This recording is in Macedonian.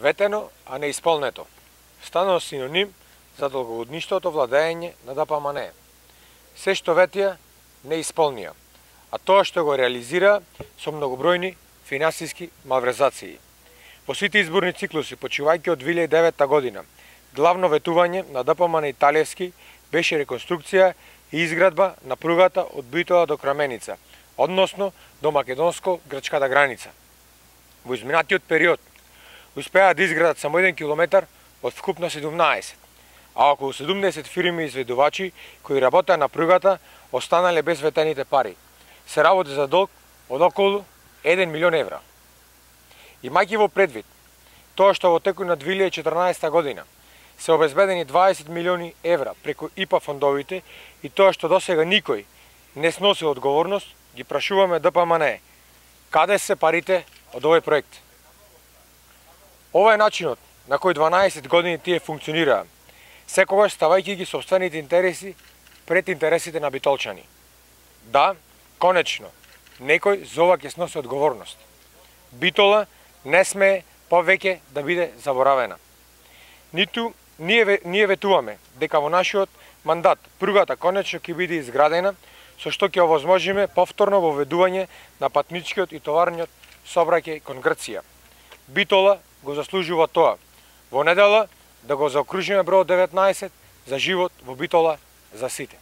Ветено, а не исполнето. Станал синоним за долгогодништвото владење на ДПМНЕ. Се што ветија, не исполнија, а тоа што го реализира со многобројни финансиски малврезации. Во сите изборни циклуси, почивајќи од 2009 година, главно ветување на ДПМНЕ Италијски беше реконструкција и изградба на пругата од Битола до Краменица, односно до македонско-грчката граница. Во изминатиот период успеа да изградат само 1 километар од вкупно 17, а околу 70 фирми изведувачи кои работеа на пругата останале без ветените пари. Се работи за долг од околу 1 милион евра. Имајќи во предвид тоа што во текот на 2014 година се обезбедени 20 милиони евра преку ИПА фондовите и тоа што досега никој не сноси одговорност, ги прашуваме ДПМНЕ каде се парите од овој проект. Ова е начинот на кој 12 години тие функционираа, секогаш ставајќи ги сопствените интереси пред интересите на битолчани. Да, конечно, некој за ова ќе сноси одговорност. Битола не смее повеќе да биде заборавена. Ниту ние ветуваме дека во нашиот мандат пругата конечно ќе биде изградена, со што ќе овозможиме повторно воведување на патничкиот и товарниот сообраќај кон Грција. Битола го заслужува тоа. Во недела да го заокружиме бројот 19 за живот во Битола за сите.